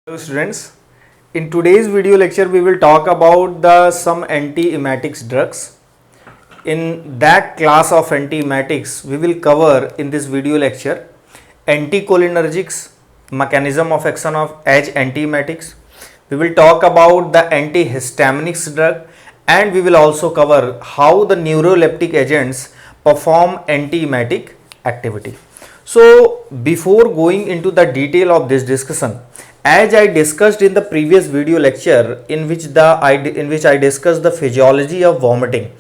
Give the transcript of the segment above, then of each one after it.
Hello students, in today's video lecture we will talk about the some anti-emetics drugs. In that class of anti-emetics we will cover in this video lecture anticholinergics, mechanism of action of as anti-emetics. We will talk about the antihistaminics drug and we will also cover how the neuroleptic agents perform anti-emetic activity. So before going into the detail of this discussion, as I discussed in the previous video lecture in which I discussed the physiology of vomiting,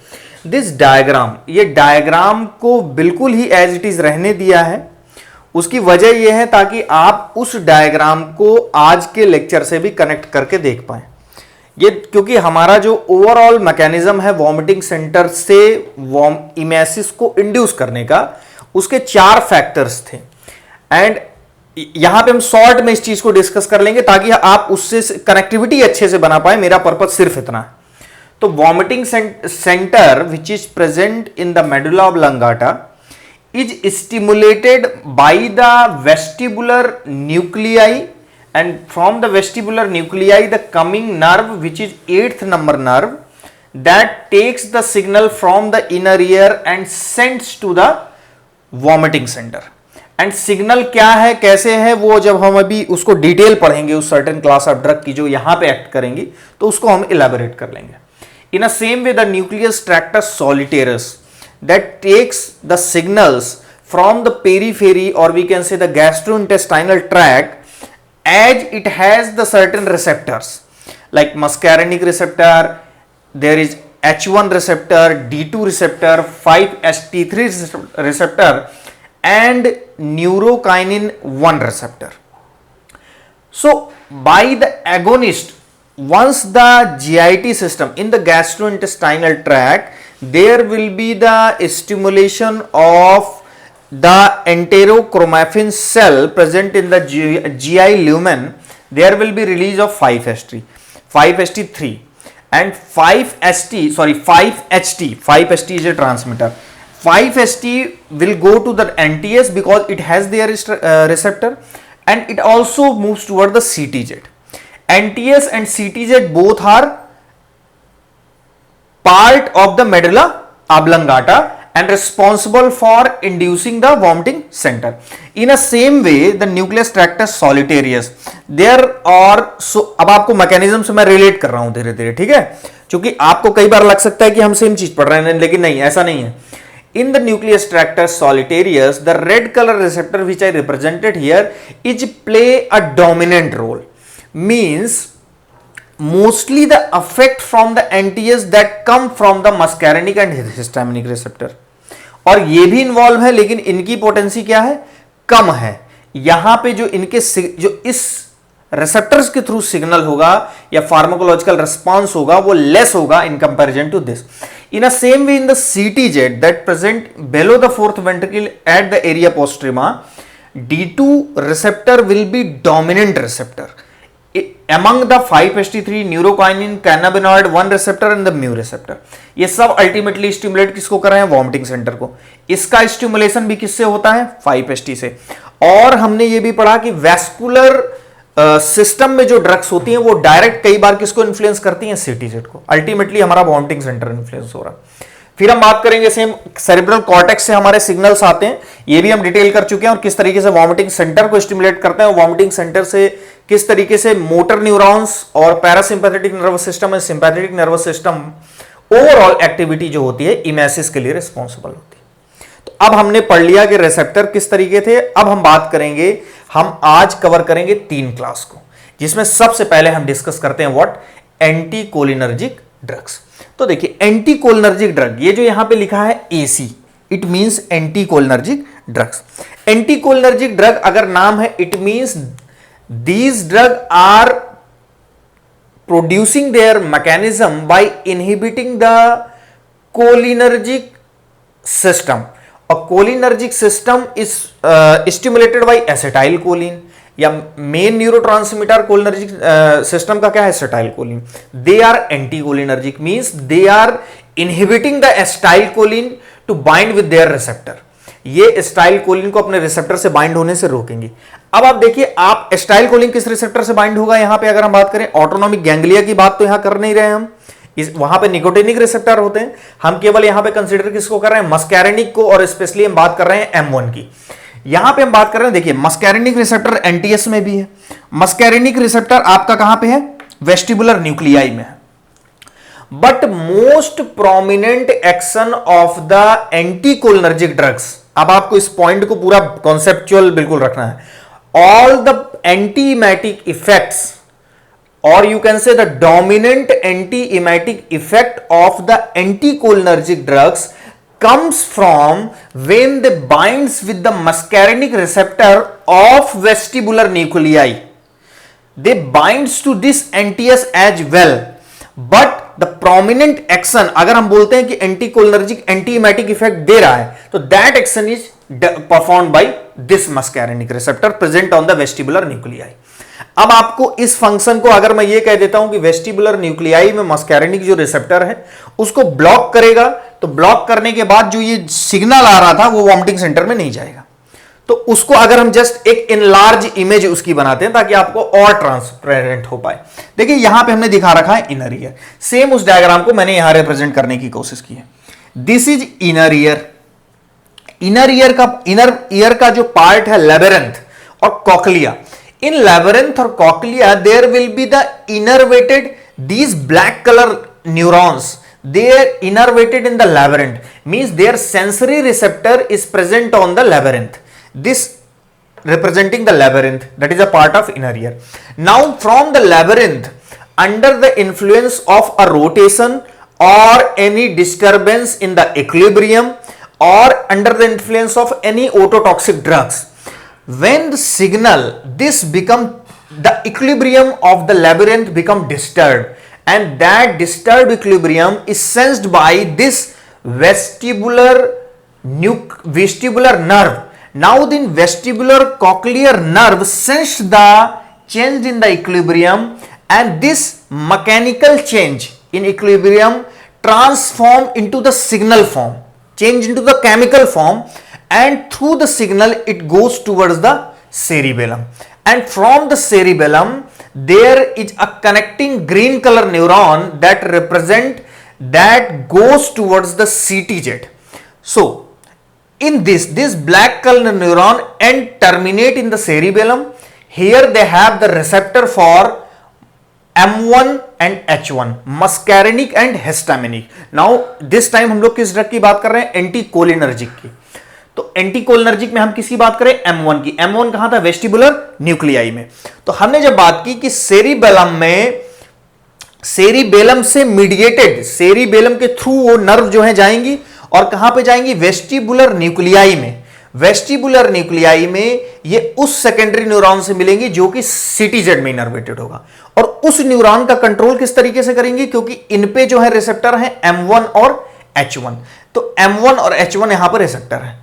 this diagram, ये diagram को बिल्कुल ही as it is रहने दिया है. उसकी वजह यह है ताकि आप उस डायग्राम को आज के लेक्चर से भी कनेक्ट करके देख पाएं. ये क्योंकि हमारा जो ओवरऑल मैकेनिज्म है वॉमिटिंग सेंटर से इमेसिस को इंड्यूस करने का, उसके 4 फैक्टर्स थे एंड यहां पे हम शॉर्ट में इस चीज को डिस्कस कर लेंगे ताकि आप उससे कनेक्टिविटी अच्छे से बना पाए. मेरा पर्पज सिर्फ इतना है. तो vomiting centre which is present in the medulla oblongata is stimulated by the vestibular nuclei and from the vestibular nuclei the coming nerve which is 8th number nerve that takes the signal from the inner ear and sends to the vomiting center. And signal क्या है, कैसे है, वो जब हम अभी उसको detail पढ़ेंगे उस सर्टेन क्लास ऑफ ड्रग की जो यहां पे एक्ट करेंगी तो उसको हम इलेबोरेट कर लेंगे. In a same way the nucleus tractus solitarius that takes the signals from the periphery और we can say the gastrointestinal tract as it has the certain receptors like muscarinic receptor, there is H1 receptor, D2 receptor, 5-HT3 receptor and neurokinin 1 receptor. So by the agonist, once the GIT system in the gastrointestinal tract, there will be the stimulation of the enterochromaffin cell present in the GI lumen. There will be release of 5-HT3 and 5-HT is a transmitter. 5-HT will go to the NTS because it has their receptor and it also moves toward the CTZ. NTS and CTZ both are part of the medulla oblongata and responsible for inducing the vomiting center. In a same way the nucleus tractus solitarius there are, so अब आपको mechanism से मैं relate कर रहा हूं धीरे धीरे, ठीक है, क्योंकि आपको कई बार लग सकता है कि हम सेम चीज पढ़ रहे हैं, लेकिन नहीं, ऐसा नहीं है. In the nucleus tractus solitarius the red color receptor which I represented here is play a dominant role, means mostly the effect from the NTS that come from the muscarinic and histaminic receptor. और ये भी involve है लेकिन इनकी potency क्या है, कम है. यहां पे जो इनके जो इस रिसेप्टर्स के थ्रू सिग्नल होगा या फार्माकोलॉजिकल रिस्पांस होगा वो लेस होगा in comparison to this. In a same way in the CTZ that present below the fourth ventricle at the area postrema, D2 receptor will be dominant receptor among the 5-HT3, neurokinin, cannabinoid 1 receptor and the mu receptor. ये सब ultimately stimulate किसको कर रहे हैं, vomiting centre को. इसका stimulation भी किससे होता है, 5-HT से. और हमने ये भी पढ़ा कि वैस्कुलर सिस्टम में जो ड्रग्स होती हैं वो डायरेक्ट कई बार किसको इन्फ्लुएंस करती हैं, CTZ को. अल्टीमेटली हमारा वॉमिटिंग सेंटर इन्फ्लुएंस हो रहा है. फिर हम बात करेंगे सेम सेरेब्रल कॉर्टेक्स से हमारे सिग्नल्स आते हैं, ये भी हम डिटेल कर चुके हैं, और किस तरीके से वॉमिटिंग सेंटर को स्टिमुलेट करते हैं, वॉमिटिंग सेंटर से किस तरीके से मोटर न्यूरॉन्स और parasympathetic nervous system and sympathetic nervous system overall activity जो होती है इमेसिस के लिए रिस्पॉन्सिबल होती है. तो अब हमने पढ़ लिया कि रिसेप्टर किस तरीके थे. अब हम बात करेंगे, हम आज कवर करेंगे 3 क्लास को, जिसमें सबसे पहले हम डिस्कस करते हैं व्हाट, एंटीकोलिनर्जिक ड्रग्स. तो देखिए एंटीकोलिनर्जिक ड्रग, ये जो यहां पे लिखा है AC, it means anticholinergic drugs. Anticholinergic drug अगर नाम है, it means these drug are producing their mechanism by inhibiting the cholinergic system. A cholinergic system is stimulated by acetylcholine या मेन न्यूरोट्रांसमीटर कोलिनर्जिक सिस्टम का क्या है, acetylcholine. They are anticholinergic means they are inhibiting the acetylcholine to bind with their receptor. ये acetylcholine को अपने receptor से bind होने से रोकेंगे. अब आप देखिए, आप एसिटाइलकोलिन किस रिसेप्टर से बाइंड होगा यहां पे अगर हम बात करें, ऑटोनॉमिक गैंग्लिया की बात तो यहां कर नहीं रहे हैं हम, वहां पे निकोटिनिक रिसेप्टर होते हैं, हम केवल यहां पे कंसीडर किसको कर रहे हैं, मस्कैरिनिक को, और स्पेशली हम बात कर रहे हैं M1 की। यहां पे हम बात कर रहे हैं, देखिए मस्कैरिनिक रिसेप्टर एनटीएस में भी है, मस्कैरिनिक रिसेप्टर आपका कहां पे है, वेस्टिबुलर न्यूक्लियाई में है। But most prominent action of the anticholinergic drugs, अब आपको इस पॉइंट को पूरा कॉन्सेप्चुअल बिल्कुल रखना है, all the antiemetic effects, or you can say the dominant anti-emetic effect of the anticholinergic drugs comes from when they binds with the muscarinic receptor of vestibular nuclei. They binds to this NTS as well, but the prominent action, अगर हम बोलते हैं कि anticholinergic anti-emetic effect दे रहा है, तो that action is performed by this muscarinic receptor present on the vestibular nuclei. अब आपको इस फंक्शन को अगर मैं ये कह देता हूं कि वेस्टिबुलर न्यूक्लियाई में मस्कैरिनिक जो रिसेप्टर है उसको ब्लॉक करेगा, तो ब्लॉक करने के बाद जो ये सिग्नल आ रहा था वो वॉमिटिंग सेंटर में नहीं जाएगा। तो उसको अगर हम जस्ट एक इनलार्ज इमेज उसकी बनाते हैं ताकि आपको और ट्रांसपेरेंट हो पाए। देखिए यहां पे हमने दिखा रखा है इनर ईयर, सेम उस डायग्राम को मैंने यहां रिप्रेजेंट करने की कोशिश की है। This is inner ear. Inner ear का जो पार्ट है लेबेरेंथ और cochlea, in labyrinth or cochlea there will be the innervated, these black color neurons, they are innervated in the labyrinth, means their sensory receptor is present on the labyrinth, this representing the labyrinth, that is a part of inner ear. Now from the labyrinth, under the influence of a rotation or any disturbance in the equilibrium or under the influence of any ototoxic drugs, when the signal this become, the equilibrium of the labyrinth become disturbed, and that disturbed equilibrium is sensed by this vestibular nerve. Now the vestibular cochlear nerve sensed the change in the equilibrium, and this mechanical change in equilibrium transform into the signal form, change into the chemical form, and through the signal it goes towards the cerebellum, and from the cerebellum there is a connecting green color neuron that goes towards the CTZ. So in this black color neuron and terminate in the cerebellum. Here they have the receptor for M1 and H1, muscarinic and histaminic. Now this time हम लोग किस drug की बात कर रहे हैं, anticholinergic की। तो एंटीकोलिनर्जिक में हम किसकी बात करें, M1 की। M1 कहां था, वेस्टिबुलर न्यूक्लियाई में। तो हमने जब बात की कि सेरिबेलम में, सेरिबेलम से मीडिएटेड, सेरिबेलम के थ्रू वो नर्व जो है जाएंगी और कहां पे जाएंगी, वेस्टिबुलर न्यूक्लियाई में। वेस्टिबुलर न्यूक्लियाई में ये उस सेकेंडरी न्यूरॉन से मिलेंगी जो कि सीटीजेड में इनर्वेटेड होगा, और उस न्यूरॉन का कंट्रोल किस तरीके से करेंगे, क्योंकि इन पे जो है रिसेप्टर है M1 और H1, तो M1 और H1 यहां पर रिसेप्टर है।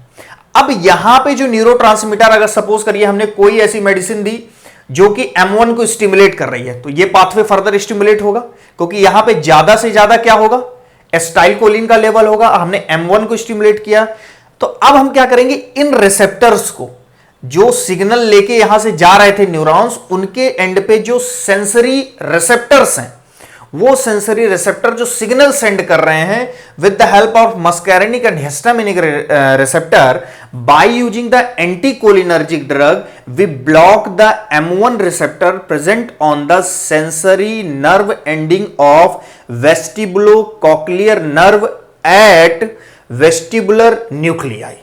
अब यहां पे जो न्यूरोट्रांसमीटर, अगर सपोज करिए हमने कोई ऐसी मेडिसिन दी जो कि M1 को स्टिमुलेट कर रही है, तो ये पाथवे फर्दर स्टिमुलेट होगा, क्योंकि यहां पे ज्यादा से ज्यादा क्या होगा, एसिटाइलकोलिन का लेवल होगा। हमने M1 को स्टिमुलेट किया, तो अब हम क्या करेंगे, इन रिसेप्टर्स को, जो सिग्नल लेके यहां से जा रहे थे न्यूरॉन्स, उनके एंड पे जो सेंसरी रिसेप्टर्स हैं, वो सेंसरी रिसेप्टर जो सिग्नल सेंड कर रहे हैं with the help of muscarinic and histaminic receptor, by using the anticholinergic drug we block the M1 receptor present on the sensory nerve ending of vestibulocochlear nerve at vestibular nuclei.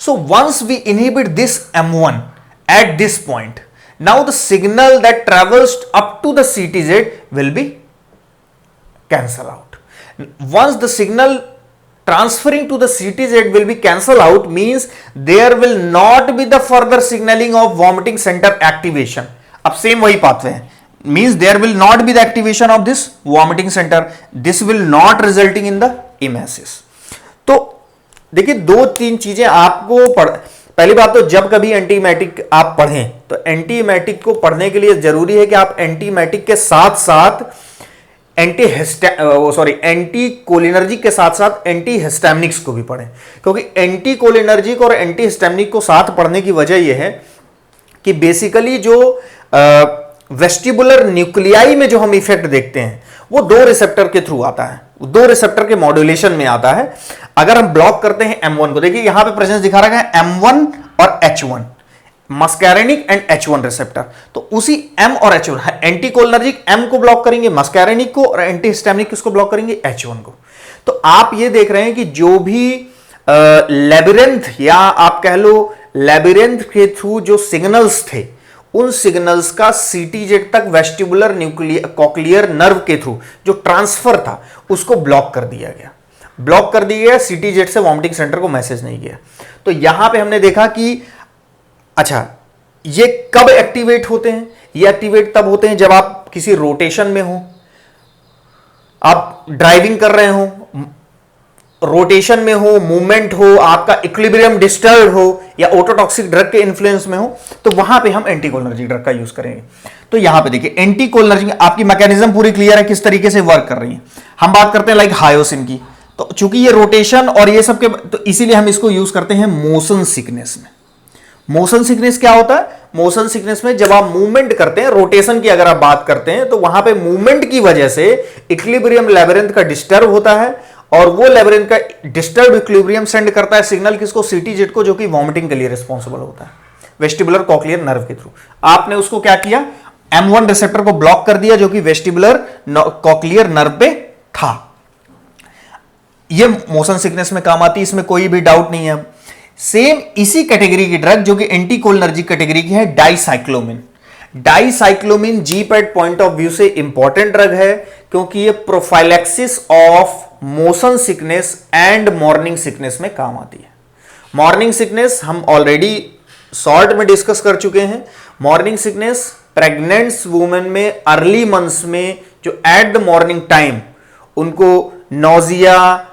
So once we inhibit this M1 at this point, now the signal that travels up to the CTZ will be cancel out. Once the signal transferring to the CTZ will be cancel out, means there will not be the further signaling of vomiting center activation. अब same वही pathway है, means there will not be the activation of this vomiting center. This will not resulting in the emesis. तो देखिए दो तीन चीजें आपको पहली बात तो जब कभी एंटीमेटिक आप पढ़ें तो एंटीमेटिक को पढ़ने के लिए जरूरी है कि आप एंटीमेटिक के साथ साथ एंटीकोलिनर्जिक के साथ साथ एंटीहिस्टैमिनिक्स को भी पढ़ें, क्योंकि एंटीकोलिनर्जिक और एंटीहिस्टैमिनिक को साथ पढ़ने की वजह यह है कि बेसिकली जो वेस्टिबुलर न्यूक्लियाई में जो हम इफेक्ट देखते हैं वो दो रिसेप्टर के थ्रू आता है, दो रिसेप्टर के मॉड्यूलेशन में आता है। अगर हम ब्लॉक करते हैं M1 को, देखिए यहां पे प्रेजेंस दिखा रखा है M1 और H1, muscarinic and H1 receptor. तो उसी M और H1, एंटीकोलिनर्जिक M को ब्लॉक करेंगे मस्कैरेनिक को, और एंटीहिस्टामिनिक किसको ब्लॉक करेंगे, H1 को। तो आप ये देख रहे हैं कि जो भी लेबिरिंथ या आप कह लो लेबिरिंथ के थ्रू जो सिग्नल्स थे, उन सिग्नल्स का सीटीजेड तक वेस्टिबुलर कॉक्लियर नर्व के थ्रू जो ट्रांसफर था उसको ब्लॉक कर दिया गया, ब्लॉक कर दिया गया, सीटीजेड से वॉमिटिंग सेंटर को मैसेज नहीं गया। तो यहां पे हमने देखा कि अच्छा ये कब एक्टिवेट होते हैं, ये एक्टिवेट तब होते हैं जब आप किसी रोटेशन में हो, आप ड्राइविंग कर रहे हो, रोटेशन में हो, मूवमेंट हो, आपका इक्विलिब्रियम डिस्टर्ब हो, या ऑटोटॉक्सिक ड्रग के इन्फ्लुएंस में हो, तो वहां पे हम एंटीकोलिनर्जिक ड्रग का यूज करेंगे। तो यहां पे देखिए एंटीकोलिनर्जिक, आपकी मैकेनिज्म पूरी क्लियर है किस तरीके से वर्क कर रही है। हम बात करते हैं लाइक हायोसिन की, तो चूंकि ये रोटेशन और ये सब के, तो इसीलिए हम इसको यूज करते हैं मोशन सिकनेस में। मोशन सिकनेस क्या होता है, मोशन सिकनेस में जब आप मूवमेंट करते हैं, रोटेशन की अगर आप बात करते हैं, तो वहां पे मूवमेंट की वजह से इक्विलिब्रियम लेबिरिंथ का डिस्टर्ब होता है, और वो लेबिरिंथ का डिस्टर्ब इक्विलिब्रियम सेंड करता है सिग्नल किसको, सीटीजेड को, जो कि वॉमिटिंग के लिए रिस्पॉन्सिबल होता है वेस्टिबुलर कॉक्लियर नर्व के थ्रू। आपने उसको क्या किया, M1 रिसेप्टर को ब्लॉक कर दिया जो कि वेस्टिबुलर कॉक्लियर नर्व पे था। ये मोशन सिकनेस में काम आती है, इसमें कोई भी डाउट नहीं है। सेम इसी कैटेगरी की ड्रग जो कि एंटीकोलिनर्जिक कैटेगरी की है, dicyclomine. Dicyclomine GPAT point of view से इंपॉर्टेंट ड्रग है, क्योंकि ये prophylaxis of motion sickness and morning sickness में काम आती है। मॉर्निंग सिकनेस हम ऑलरेडी शॉर्ट में डिस्कस कर चुके हैं। मॉर्निंग सिकनेस प्रेग्नेंट्स वुमेन में अर्ली मंथ्स में जो एट द मॉर्निंग टाइम उनको नोजिया,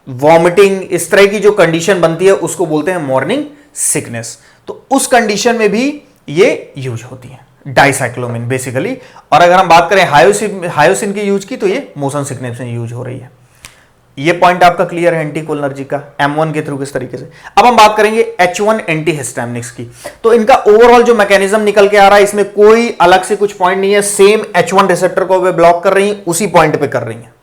वॉमिटिंग, इस तरह की जो कंडीशन बनती है उसको बोलते हैं मॉर्निंग सिकनेस। तो उस कंडीशन में भी ये यूज होती है डाइसाइक्लोमिन बेसिकली। और अगर हम बात करें हायोसिन की यूज की, तो ये मोशन सिकनेस में यूज हो रही है। ये पॉइंट आपका क्लियर है एंटीकोलिनर्जिक का, M1 के थ्रू किस तरीके से। अब हम बात करेंगे H1 एंटीहिस्टामिनिक्स की। तो इनका ओवरऑल जो मैकेनिज्म निकल के आ रहा है, इसमें कोई अलग से कुछ पॉइंट नहीं है, सेम H1 रिसेप्टर को वे ब्लॉक कर रही हैं, उसी पॉइंट पे कर रही हैं।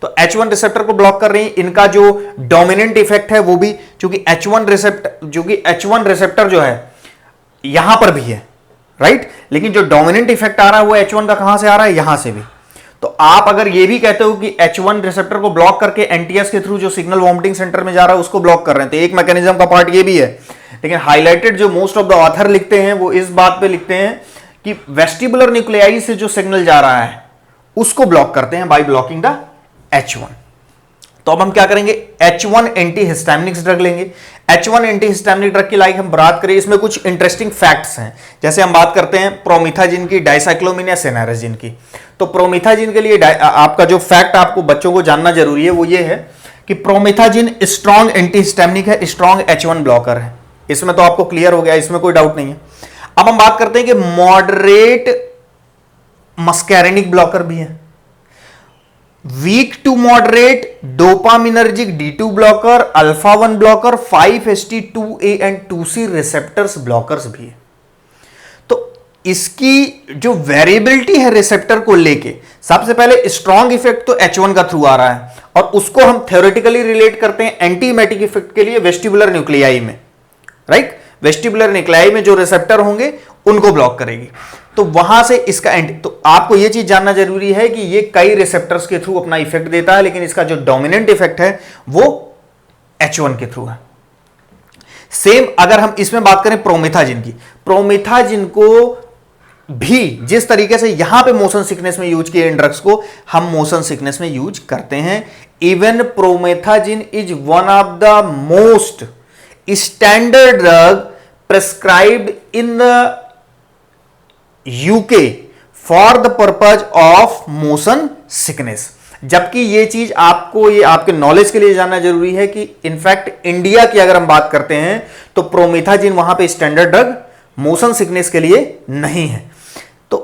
तो H1 रिसेप्टर को ब्लॉक कर रही हैं। इनका जो डोमिनेंट इफेक्ट है वो भी, क्योंकि H1 रिसेप्टर जो है यहां पर भी है, राइट, लेकिन जो डोमिनेंट इफेक्ट आ रहा है वो H1 का कहां से आ रहा है, यहां से भी। तो आप अगर ये भी कहते हो कि H1 रिसेप्टर को ब्लॉक करके NTS के थ्रू जो सिग्नल वॉमिटिंग सेंटर में जा रहा है उसको ब्लॉक कर रहे हैं, तो एक मैकेनिज्म का पार्ट ये भी है। लेकिन हाईलाइटेड जो मोस्ट ऑफ द ऑथर लिखते हैं वो इस बात पे लिखते हैं कि वेस्टिबुलर न्यूक्लियाई से जो सिग्नल जा रहा है उसको ब्लॉक करते हैं बाय ब्लॉकिंग द H1। तो अब हम क्या करेंगे, H1 एंटीहिस्टामिनिक्स ड्रग लेंगे। H1 एंटीहिस्टामिनिक ड्रग की लाइक हम बात करें, इसमें कुछ इंटरेस्टिंग फैक्ट्स हैं। जैसे हम बात करते हैं प्रोमिथाजिन की, डाइसाइक्लोमिन या सेनारेजिन की। तो प्रोमिथाजिन के लिए आपका जो फैक्ट आपको बच्चों को जानना जरूरी है वो ये है कि प्रोमिथाजिन स्ट्रॉन्ग एंटीहिस्टामिनिक है, स्ट्रॉन्ग H1 ब्लॉकर है। इसमें तो आपको क्लियर हो गया, इसमें कोई डाउट नहीं है। अब हम बात करते हैं कि मॉडरेट मस्कैरेनिक ब्लॉकर भी है, weak to moderate dopaminergic D2 blocker, alpha 1 blocker, 5-HT2A and 2C receptors blockers भी है। तो इसकी जो वेरिएबिलिटी है रिसेप्टर को लेके, सबसे पहले स्ट्रॉन्ग इफेक्ट तो H1 का थ्रू आ रहा है, और उसको हम थ्योरेटिकली रिलेट करते हैं एंटीमेटिक इफेक्ट के लिए वेस्टिबुलर न्यूक्लियाई में, राइट। वेस्टिबुलर न्यूक्लियाई में जो रिसेप्टर होंगे उनको ब्लॉक करेगी। तो वहां से इसका तो आपको यह चीज जानना जरूरी है कि ये कई रिसेप्टर्स के थ्रू अपना इफेक्ट देता है, लेकिन इसका जो डोमिनेंट इफेक्ट है वो H1 के थ्रू है। सेम अगर हम इसमें बात करें प्रोमिथाजिन की, प्रोमिथाजिन को भी जिस तरीके से यहां पे मोशन सिकनेस में यूज किए इन ड्रग्स को हम मोशन सिकनेस में यूज करते हैं। Even promethazine is one of the most standard drug prescribed in the UK for the purpose of motion sickness। जबकि ये चीज आपको, ये आपके नॉलेज के लिए जानना जरूरी है कि इनफैक्ट इंडिया की अगर हम बात करते हैं तो प्रोमिथाजिन वहां पे स्टैंडर्ड ड्रग मोशन सिकनेस के लिए नहीं है। तो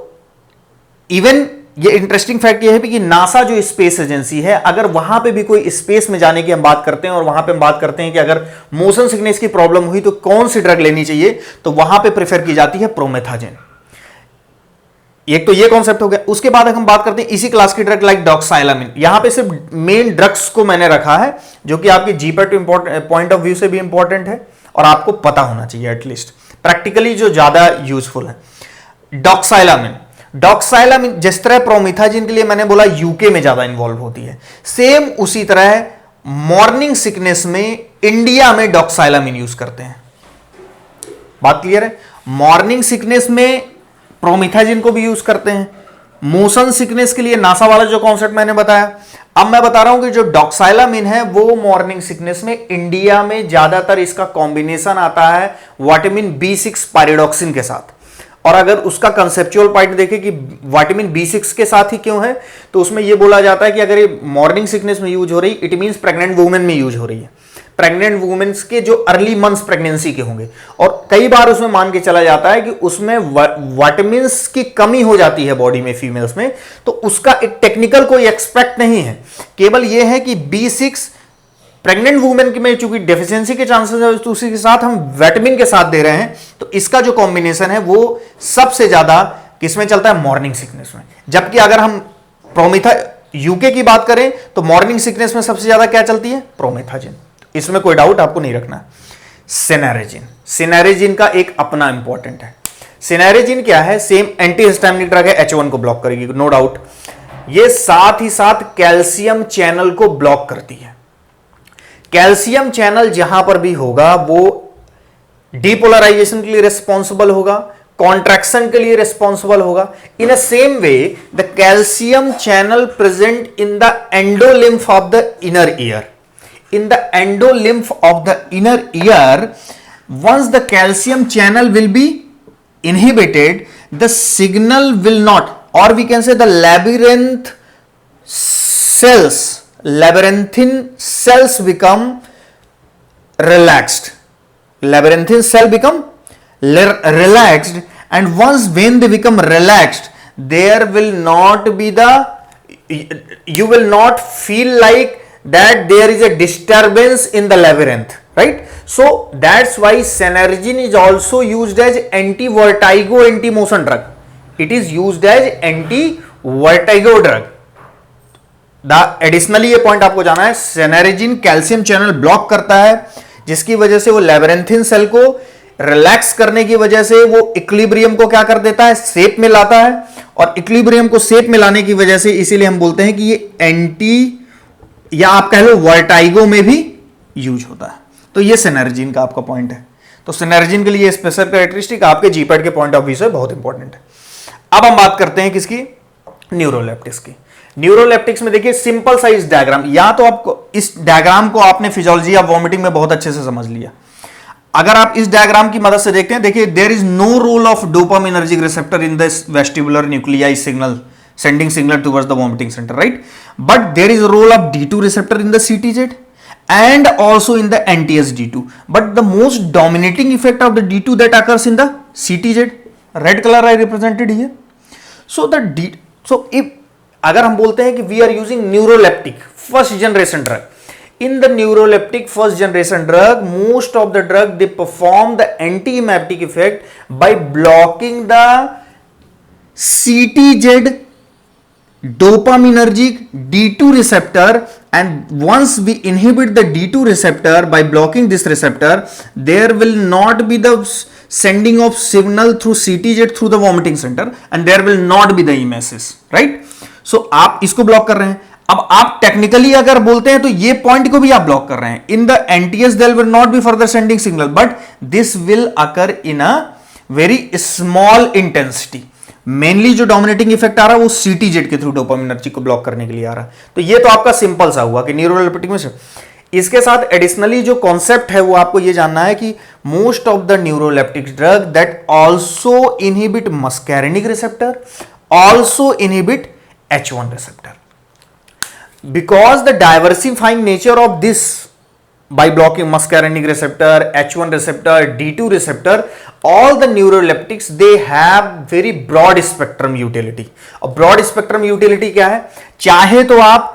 इवन ये इंटरेस्टिंग फैक्ट ये है कि नासा जो स्पेस एजेंसी है, अगर वहां पे भी कोई स्पेस में जाने की हम बात करते हैं और वहां पे हम बात करते हैं कि अगर मोशन सिकनेस की प्रॉब्लम हुई तो कौन सी ड्रग लेनी चाहिए, तो वहां पे प्रेफर की जाती है प्रोमेथाजिन। एक तो ये कॉन्सेप्ट हो गया। उसके बाद हम बात करते हैं इसी क्लास की ड्रग लाइक डॉक्साइलामिन। यहां पे सिर्फ मेन ड्रग्स को मैंने रखा है जो कि आपके जीपैट पॉइंट ऑफ व्यू से भी इंपॉर्टेंट है और आपको पता होना चाहिए एटलीस्ट, प्रैक्टिकली जो ज्यादा यूजफुल है। डॉक्साइलामिन जिस तरह प्रोमेथाजिन के लिए मैंने बोला यूके में ज्यादा इन्वॉल्व होती है, सेम उसी तरह मॉर्निंग सिकनेस में इंडिया में डॉक्साइलामिन यूज करते हैं। बात क्लियर है? मॉर्निंग सिकनेस में प्रोमेथाजिन को भी यूज करते हैं। मोशन सिकनेस के लिए नासा वाला जो कॉन्सेप्ट मैंने बताया, अब मैं बता रहा हूं कि जो डॉक्साइलामिन है वो मॉर्निंग सिकनेस में इंडिया में ज्यादातर इसका कॉम्बिनेशन आता है विटामिन B6 पायरिडॉक्सिन के साथ। और अगर उसका कंसेप्चुअल पॉइंट देखें कि विटामिन B6 के साथ ही क्यों है, तो उसमें यह बोला जाता है कि अगर ये मॉर्निंग सिकनेस में यूज हो रही, इट मींस प्रेग्नेंट वुमेन में यूज हो रही है। प्रेग्नेंट वुमेन्स के जो अर्ली मंथ्स प्रेगनेंसी के होंगे, और कई बार उसमें मान के चला जाता है कि उसमें विटामिन की कमी हो जाती है बॉडी में फीमेल्स में, तो उसका एक टेक्निकल कोई एक्सपेक्ट नहीं है, केवल यह है कि B6 प्रेग्नेंट वुमेन में चूंकि डेफिशिएंसी के चांसेस है, तो उसी के साथ हम विटामिन के साथ दे रहे हैं, तो इसका जो कॉम्बिनेशन है वो सबसे ज्यादा किसमें चलता है? मॉर्निंग सिकनेस में। जबकि अगर हम प्रोमेथा यूके की बात करें तो मॉर्निंग सिकनेस में सबसे ज्यादा क्या चलती है? प्रोमेथाजिन। इसमें कोई डाउट आपको नहीं रखना। सिनेरेजिन का एक अपना इंपॉर्टेंट है। सिनेरेजिन क्या है? सेम एंटीहिस्टामिनिक ड्रग है, H1 को ब्लॉक करेगी, नो डाउट। ये साथ ही साथ कैल्शियम चैनल को ब्लॉक करती है। कैल्शियम चैनल जहां पर भी होगा वो डीपोलराइजेशन के लिए रिस्पॉन्सिबल होगा, कॉन्ट्रैक्शन के लिए रिस्पॉन्सिबल होगा। In a same way the calcium channel present in the endolymph of the inner ear. In the endolymph of the inner ear, once the calcium channel will be inhibited, the signal will not, or we can say the labyrinthine cells become relaxed. Labyrinthine cell become relaxed, and once when they become relaxed, there will not be you will not feel like that there is a disturbance in the labyrinth, right? So that's why Sinergin is also used as anti-vertigo, anti-motion drug. It is used as anti-vertigo drug. Additionally ये point आपको जाना है, Sinergin calcium channel block करता है, जिसकी वजह से वो लैबिरिंथिन सेल को रिलैक्स करने की वजह से वो इक्विलिब्रियम को क्या कर देता है? शेप में लाता है, और इक्विलिब्रियम को शेप में लाने की वजह से इसीलिए हम बोलते हैं कि ये एंटी, या आप कह लो वर्टाइगो में भी यूज होता है। तो ये सिनर्जिन का आपका पॉइंट है। तो सिनर्जिन के लिए स्पेशल कैरेक्टरिस्टिक आपके जीपैट के पॉइंट ऑफ व्यू से बहुत इंपॉर्टेंट है। अब हम बात करते हैं किसकी? न्यूरोलेप्टिक्स की। न्यूरोलेप्टिक्स में देखिए सिंपल सा इस डायग्राम, या तो आपको इस डायग्राम को आपने फिजियोलॉजी ऑफ वॉमिटिंग में बहुत अच्छे से समझ लिया। अगर आप इस डायग्राम की मदद से देखते हैं, देखिए there is no role of dopaminergic receptor in the vestibular nuclei signal sending signal towards the vomiting center, right? But there is a role of D2 receptor in the CTZ and also in the NTS-D2. But the most dominating effect of the D2 that occurs in the CTZ, red color I represented here. So if अगर हम बोलते हैं कि we are using neuroleptic first generation drug, in the neuroleptic first generation drug, most of the drug they perform the anti-emetic effect by blocking the CTZ dopaminergic D2 receptor, and once we inhibit the D2 receptor by blocking this receptor, there will not be the sending of signal through CTZ through the vomiting center, and there will not be the emesis, right? So आप इसको block कर रहे हैं। अब आप technically अगर बोलते हैं तो ये पॉइंट को भी आप ब्लॉक कर रहे हैं। In the NTS there will not be further sending signal, but this will occur in a very small intensity. Mainly जो डोमिनेटिंग इफेक्ट आ रहा है वो CTZ के थ्रू डोपामिनर्जिक को ब्लॉक करने के लिए आ रहा है। तो ये तो आपका सिंपल सा हुआ कि न्यूरोलेप्टिक में। इसके साथ एडिशनली जो कॉन्सेप्ट है वो आपको ये जानना है कि most of the neuroleptic drug that also inhibit muscarinic receptor, also inhibit H1 receptor. Because the diversifying nature of this by blocking muscarinic receptor, H1 receptor, D2 receptor, all the neuroleptics they have very broad spectrum utility. और broad spectrum utility क्या है? चाहे तो आप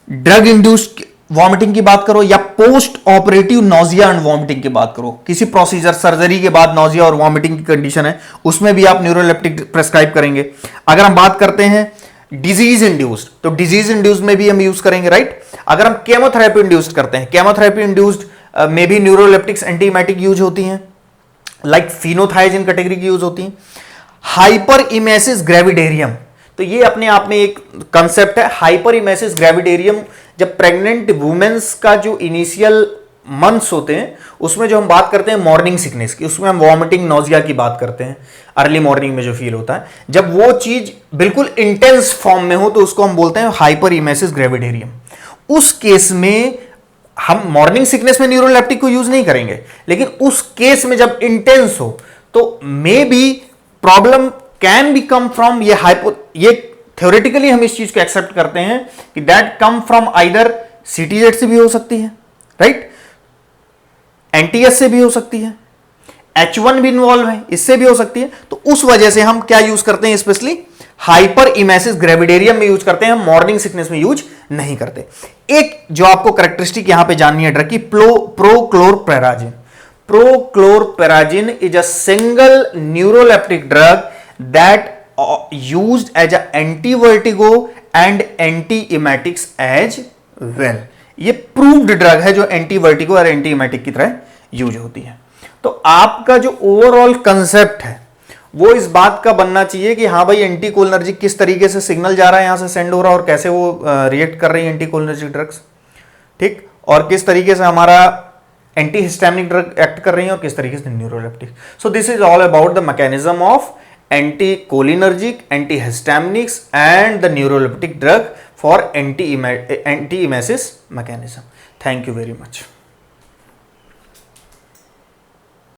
drug induced vomiting की बात करो या post operative nausea and vomiting की बात करो, किसी प्रोसीजर सर्जरी के बाद नोजिया और वॉमिटिंग की कंडीशन है, उसमें भी आप न्यूरोलेप्टिक प्रेस्क्राइब करेंगे. अगर हम बात करते हैं डिजीज इंड्यूस्ड, तो डिजीज इंड्यूस्ड में भी हम यूज करेंगे, राइट. अगर हम केमोथेरेपी इंड्यूस्ड करते हैं, केमोथेरेपी इंड्यूस्ड में भी न्यूरोलेप्टिक्स एंटीमाइटिक यूज होती हैं, लाइक फिनोथाइजिन कैटेगरी की यूज होती हैं. हाइपर इमेसिस ग्रेविडेरियम, तो ये अपने आप में एक कंसेप्ट है. हाइपर इमेसिस ग्रेविडेरियम जब प्रेग्नेंट वुमेन्स का जो इनिशियल मंथ्स होते हैं उसमें जो हम बात करते हैं मॉर्निंग सिकनेस की, उसमें हम वॉमिटिंग नोजिया की बात करते हैं, अर्ली मॉर्निंग में जो फील होता है, जब वो चीज बिल्कुल इंटेंस फॉर्म में हो तो उसको हम बोलते हैं हाइपर इमेसिस ग्रेविडेरियम. उस केस में हम मॉर्निंग सिकनेस में न्यूरोलेप्टिक को यूज नहीं करेंगे, लेकिन उस केस में जब इंटेंस हो तो may be problem can be come from ये थ्योरेटिकली हम इस चीज को एक्सेप्ट करते हैं कि दैट कम फ्रॉम आइदर सीटीजेड से भी हो सकती है, राइट, एनटीएस से भी हो सकती है, H1 भी इन्वॉल्व है, इससे भी हो सकती है. तो उस वजह से हम क्या यूज करते हैं, स्पेशली हाइपर इमेसिस ग्रेविडेरियम में यूज करते हैं, हम मॉर्निंग सिकनेस में यूज नहीं करते. एक जो आपको कैरेक्टरिस्टिक यहां पे जाननी है ड्रग की, prochlorperazine. Prochlorperazine is a single neuroleptic drug that used as a anti-vertigo and anti-emetics as well. ये प्रूव्ड ड्रग है जो एंटी वर्टिगो और एंटी इमेटिक की तरह यूज होती है. तो आपका जो ओवरऑल कंसेप्ट है वो इस बात का बनना चाहिए कि हाँ भाई एंटीकोलिनर्जिक किस तरीके से सिग्नल जा रहा है, यहां से सेंड हो रहा है और कैसे वो रिएक्ट कर रही है एंटीकोलिनर्जिक ड्रग्स, ठीक, और किस तरीके से हमारा एंटी हिस्टामिनिक ड्रग एक्ट कर रही है और किस तरीके से neuroleptic. So this is all about the mechanism of anticholinergic, antihistaminics and the neuroleptic drug for anti-emesis mechanism. Thank you very much.